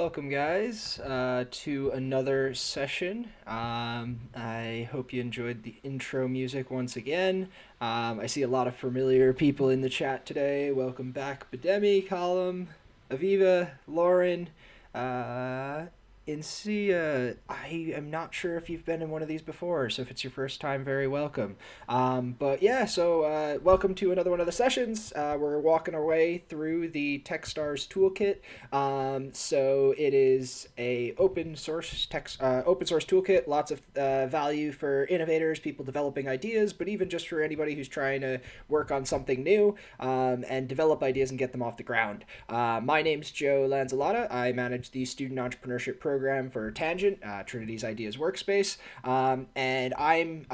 welcome guys to another session. I hope you enjoyed the intro music once again. I see a lot of familiar people in the chat today. Welcome back, Bademi, Column, Aviva, Lauren, uh, Insia. I am not sure if you've been in one of these before, so if it's your first time, very welcome. But yeah, so welcome to another one of the sessions. We're walking our way through the Techstars Toolkit. So it is a open source toolkit, lots of value for innovators, people developing ideas, but even just for anybody who's trying to work on something new and develop ideas and get them off the ground. My name's Joe Lanzillotta. I manage the student entrepreneurship program for Tangent, Trinity's Ideas Workspace, and I'm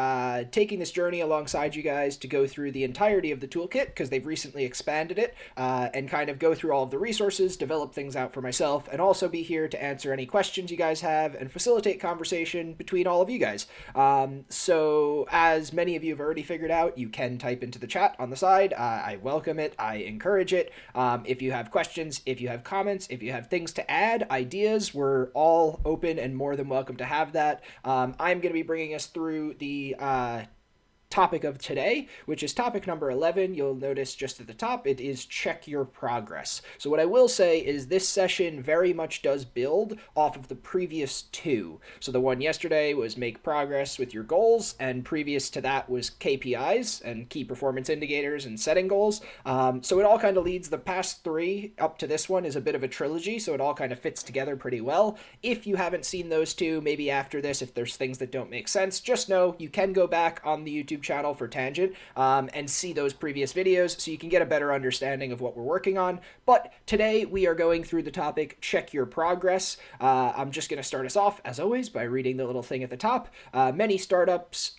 taking this journey alongside you guys to go through the entirety of the toolkit because they've recently expanded it and kind of go through all of the resources, develop things out for myself, and also be here to answer any questions you guys have and facilitate conversation between all of you guys. So as many of you have already figured out, you can type into the chat on the side. I welcome it. I encourage it. If you have questions, if you have comments, if you have things to add, ideas, we're all open and more than welcome to have that. I'm going to be bringing us through the topic of today, which is topic number 11. You'll notice just at the top, it is check your progress. So what I will say is this session very much does build off of the previous two. So the one yesterday was make progress with your goals, and previous to that was KPIs and key performance indicators and setting goals. So it all kind of leads, the past three up to this one is a bit of a trilogy, so it all kind of fits together pretty well. If you haven't seen those two, maybe after this, if there's things that don't make sense, just know you can go back on the YouTube channel for Tangent and see those previous videos so you can get a better understanding of what we're working on. But today we are going through the topic check your progress. I'm just going to start us off as always by reading the little thing at the top. Many startups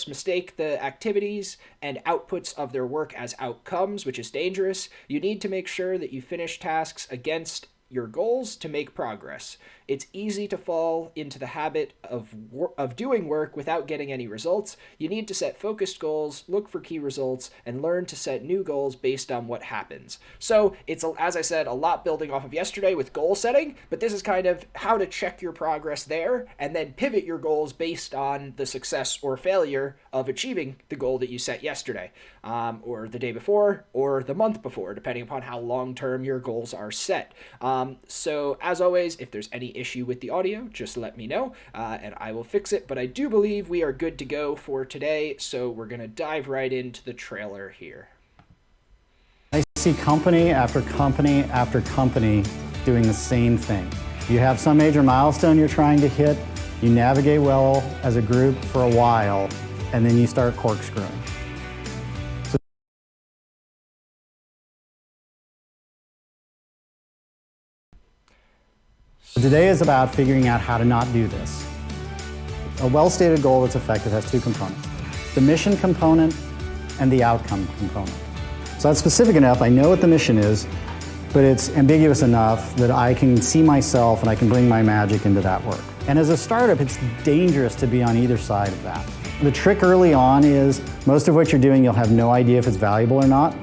mistake the activities and outputs of their work as outcomes, which is dangerous. You need to make sure that you finish tasks against your goals to make progress. It's easy to fall into the habit of doing work without getting any results. You need to set focused goals, look for key results, and learn to set new goals based on what happens. So it's, as I said, a lot building off of yesterday with goal setting, but this is kind of how to check your progress there and then pivot your goals based on the success or failure of achieving the goal that you set yesterday, or the day before, or the month before, depending upon how long-term your goals are set. So as always, if there's any issue with the audio, just let me know and I will fix it. But I do believe we are good to go for today, so we're going to dive right into the trailer here. I see company after company after company doing the same thing. You have some major milestone you're trying to hit, you navigate well as a group for a while, and then you start corkscrewing. Today is about figuring out how to not do this. A well-stated goal that's effective has two components: the mission component and the outcome component. So that's specific enough, I know what the mission is, but it's ambiguous enough that I can see myself and I can bring my magic into that work. And as a startup, it's dangerous to be on either side of that. The trick early on is most of what you're doing, you'll have no idea if it's valuable or not.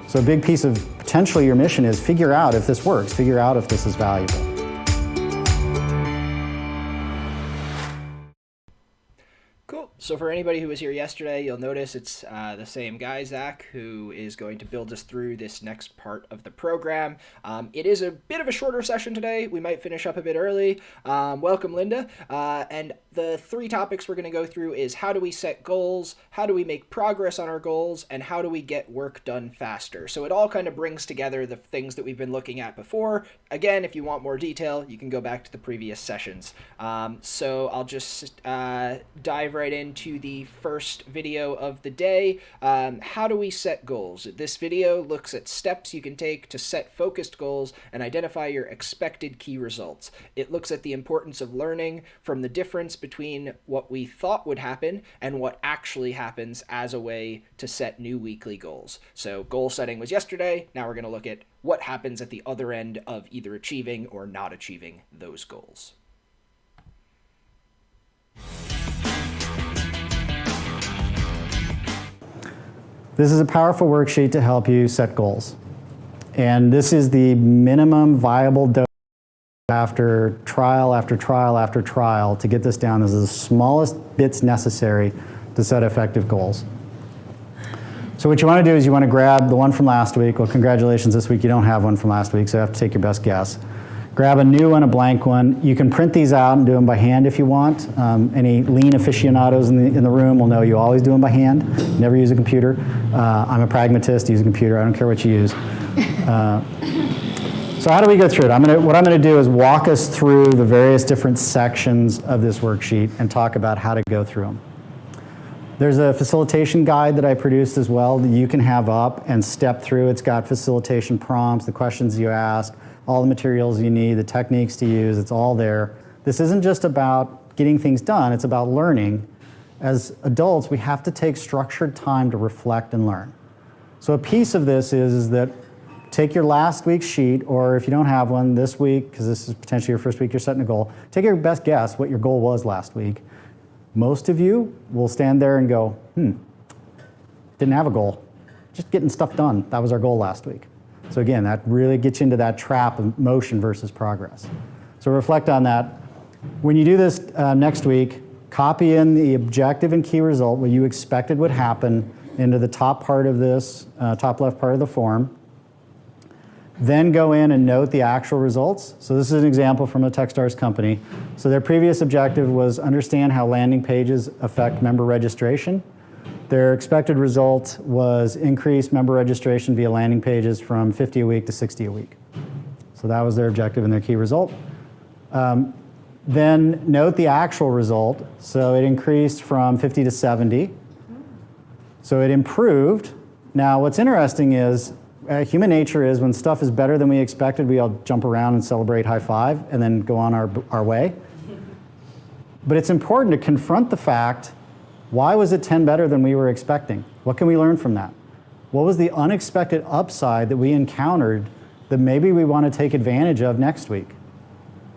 So a big piece of potentially your mission is figure out if this works, figure out if this is valuable. Cool. So for anybody who was here yesterday, you'll notice it's the same guy, Zach, who is going to build us through this next part of the program. It is a bit of a shorter session today. We might finish up a bit early. Welcome, Linda. And the three topics we're going to go through is how do we set goals, how do we make progress on our goals, and how do we get work done faster. So it all kind of brings together the things that we've been looking at before. Again, if you want more detail, you can go back to the previous sessions. So I'll just dive right into the first video of the day. How do we set goals? This video looks at steps you can take to set focused goals and identify your expected key results. It looks at the importance of learning from the difference between what we thought would happen and what actually happens as a way to set new weekly goals. So goal setting was yesterday. Now we're going to look at what happens at the other end of either achieving or not achieving those goals. This is a powerful worksheet to help you set goals. And this is the minimum viable dose after trial after trial after trial to get this down. This is the smallest bits necessary to set effective goals. So what you want to do is you want to grab the one from last week. Well, congratulations, this week you don't have one from last week, so you have to take your best guess. Grab a new one, a blank one. You can print these out and do them by hand if you want. Any lean aficionados in the room will know you always do them by hand. Never use a computer. I'm a pragmatist, use a computer. I don't care what you use. So how do we go through it? What I'm going to do is walk us through the various different sections of this worksheet and talk about how to go through them. There's a facilitation guide that I produced as well that you can have up and step through. It's got facilitation prompts, the questions you ask, all the materials you need, the techniques to use, it's all there. This isn't just about getting things done, it's about learning. As adults, we have to take structured time to reflect and learn. So a piece of this is that take your last week's sheet, or if you don't have one this week, because this is potentially your first week you're setting a goal, take your best guess what your goal was last week. Most of you will stand there and go, didn't have a goal. Just getting stuff done. That was our goal last week. So again, that really gets you into that trap of motion versus progress. So reflect on that. When you do this next week, copy in the objective and key result, what you expected would happen, into the top part of this, top left part of the form. Then go in and note the actual results. So this is an example from a Techstars company. So their previous objective was understand how landing pages affect member registration. Their expected result was increase member registration via landing pages from 50 a week to 60 a week. So that was their objective and their key result. Then note the actual result. So it increased from 50 to 70. So it improved. Now what's interesting is human nature is when stuff is better than we expected, we all jump around and celebrate, high five, and then go on our way. But it's important to confront the fact, why was it 10 better than we were expecting? What can we learn from that? What was the unexpected upside that we encountered that maybe we want to take advantage of next week?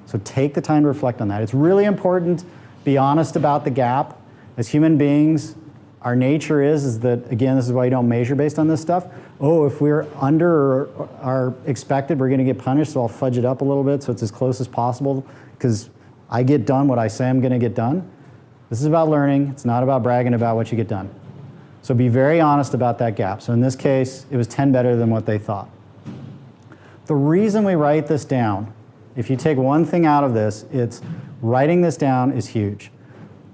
So take the time to reflect on that. It's really important, be honest about the gap. As human beings, our nature is that, again, this is why you don't measure based on this stuff. Oh, if we're under our expected, we're going to get punished, so I'll fudge it up a little bit so it's as close as possible because I get done what I say I'm going to get done. This is about learning. It's not about bragging about what you get done. So be very honest about that gap. So in this case, it was 10 better than what they thought. The reason we write this down, if you take one thing out of this, it's writing this down is huge.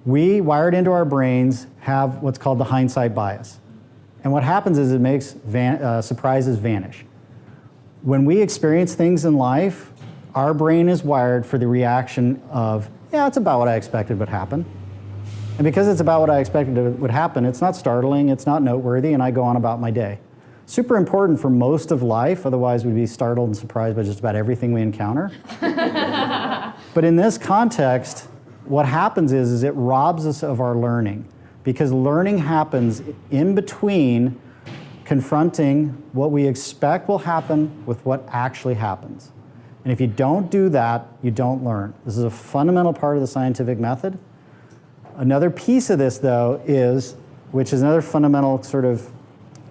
We, wired into our brains, have what's called the hindsight bias. And what happens is it makes surprises vanish. When we experience things in life, our brain is wired for the reaction of, yeah, it's about what I expected would happen. And because it's about what I expected would happen, it's not startling, it's not noteworthy, and I go on about my day. Super important for most of life, otherwise we'd be startled and surprised by just about everything we encounter. But in this context, what happens is it robs us of our learning. Because learning happens in between confronting what we expect will happen with what actually happens. And if you don't do that, you don't learn. This is a fundamental part of the scientific method. Another piece of this, though, is, which is another fundamental sort of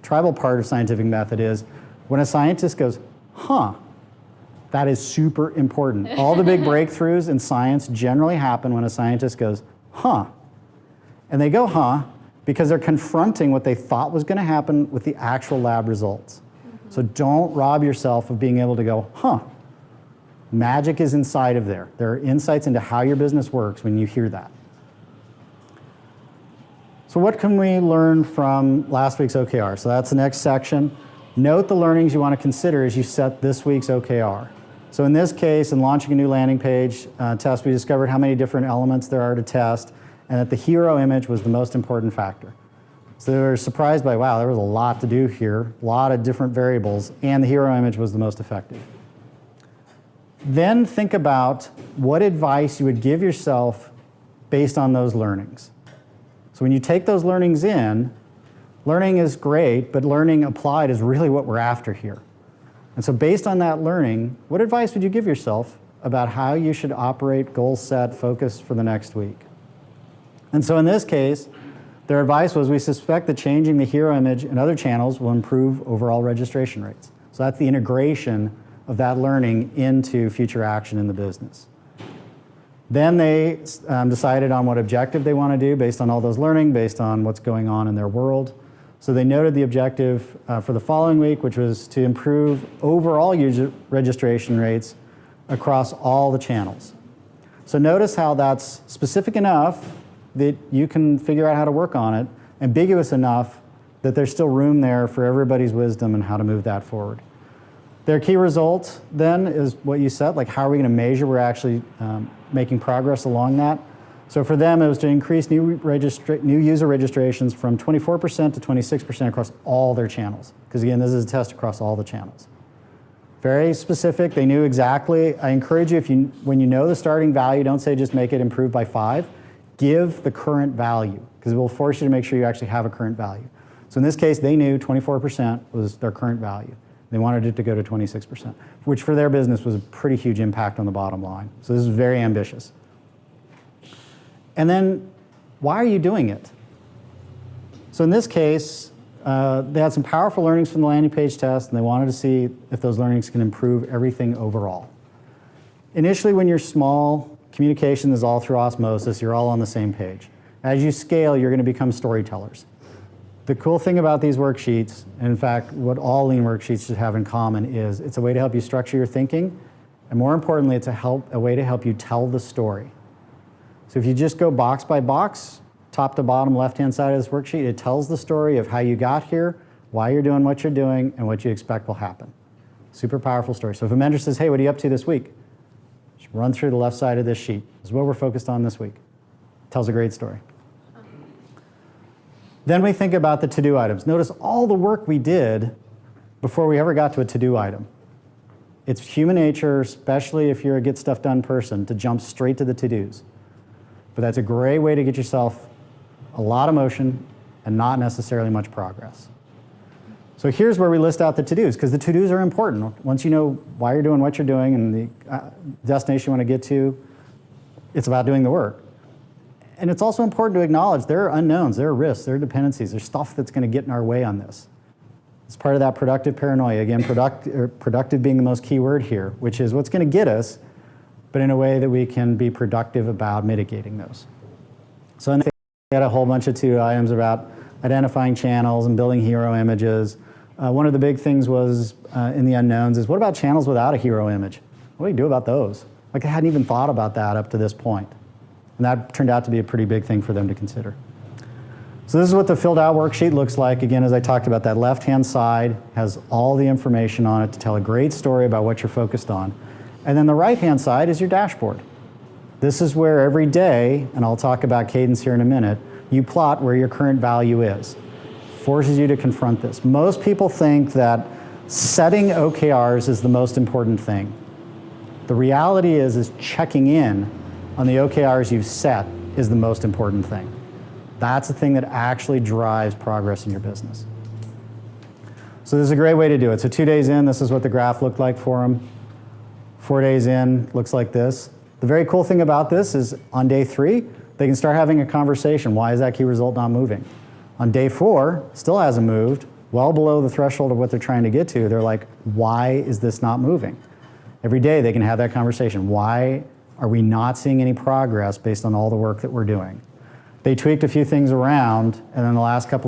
tribal part of scientific method, is when a scientist goes, that is super important. All the big breakthroughs in science generally happen when a scientist goes, And they go, because they're confronting what they thought was going to happen with the actual lab results. So don't rob yourself of being able to go, magic is inside of there. There are insights into how your business works when you hear that. So what can we learn from last week's OKR? So that's the next section. Note the learnings you want to consider as you set this week's OKR. So in this case, in launching a new landing page test, we discovered how many different elements there are to test, and that the hero image was the most important factor. So they were surprised by, wow, there was a lot to do here, a lot of different variables, and the hero image was the most effective. Then think about what advice you would give yourself based on those learnings. So when you take those learnings in, learning is great, but learning applied is really what we're after here. And so based on that learning, what advice would you give yourself about how you should operate, goal set, focus for the next week? And so in this case, their advice was, we suspect that changing the hero image in other channels will improve overall registration rates. So that's the integration of that learning into future action in the business. Then they decided on what objective they want to do based on all those learning, based on what's going on in their world. So they noted the objective for the following week, which was to improve overall user registration rates across all the channels. So notice how that's specific enough that you can figure out how to work on it, ambiguous enough that there's still room there for everybody's wisdom and how to move that forward. Their key result then is what you said, like how are we going to measure we're actually making progress along that. So for them, it was to increase new user registrations from 24% to 26% across all their channels. Because again, this is a test across all the channels. Very specific, they knew exactly. I encourage you, when you know the starting value, don't say just make it improve by 5. Give the current value, because it will force you to make sure you actually have a current value. So in this case, they knew 24% was their current value. They wanted it to go to 26%, which for their business was a pretty huge impact on the bottom line. So this is very ambitious. And then, why are you doing it? So in this case, they had some powerful learnings from the landing page test, and they wanted to see if those learnings can improve everything overall. Initially, when you're small, communication is all through osmosis. You're all on the same page. As you scale, you're going to become storytellers. The cool thing about these worksheets, and in fact, what all lean worksheets should have in common is it's a way to help you structure your thinking, and more importantly, it's a way to help you tell the story. So if you just go box by box, top to bottom, left-hand side of this worksheet, it tells the story of how you got here, why you're doing what you're doing, and what you expect will happen. Super powerful story. So if a mentor says, hey, what are you up to this week? Just run through the left side of this sheet. This is what we're focused on this week. Tells a great story. Then we think about the to-do items. Notice all the work we did before we ever got to a to-do item. It's human nature, especially if you're a get stuff done person, to jump straight to the to-dos. But that's a great way to get yourself a lot of motion and not necessarily much progress. So here's where we list out the to-dos, because the to-dos are important. Once you know why you're doing what you're doing and the destination you want to get to, it's about doing the work. And it's also important to acknowledge there are unknowns, there are risks, there are dependencies, there's stuff that's going to get in our way on this. It's part of that productive paranoia. Again, productive being the most key word here, which is what's going to get us, but in a way that we can be productive about mitigating those. So they had a whole bunch of to-do items about identifying channels and building hero images. One of the big things was in the unknowns is what about channels without a hero image? What do you do about those? Like I hadn't even thought about that up to this point. And that turned out to be a pretty big thing for them to consider. So this is what the filled out worksheet looks like. Again, as I talked about, that left-hand side has all the information on it to tell a great story about what you're focused on. And then the right-hand side is your dashboard. This is where every day, and I'll talk about cadence here in a minute, you plot where your current value is. Forces you to confront this. Most people think that setting OKRs is the most important thing. The reality is checking in on the OKRs you've set is the most important thing. That's the thing that actually drives progress in your business. So this is a great way to do it. So 2 days in, this is what the graph looked like for them. 4 days in, looks like this. The very cool thing about this is on day 3, they can start having a conversation. Why is that key result not moving? On day 4, still hasn't moved, well below the threshold of what they're trying to get to. They're like, why is this not moving? Every day they can have that conversation. Why are we not seeing any progress based on all the work that we're doing? They tweaked a few things around, and then the last couple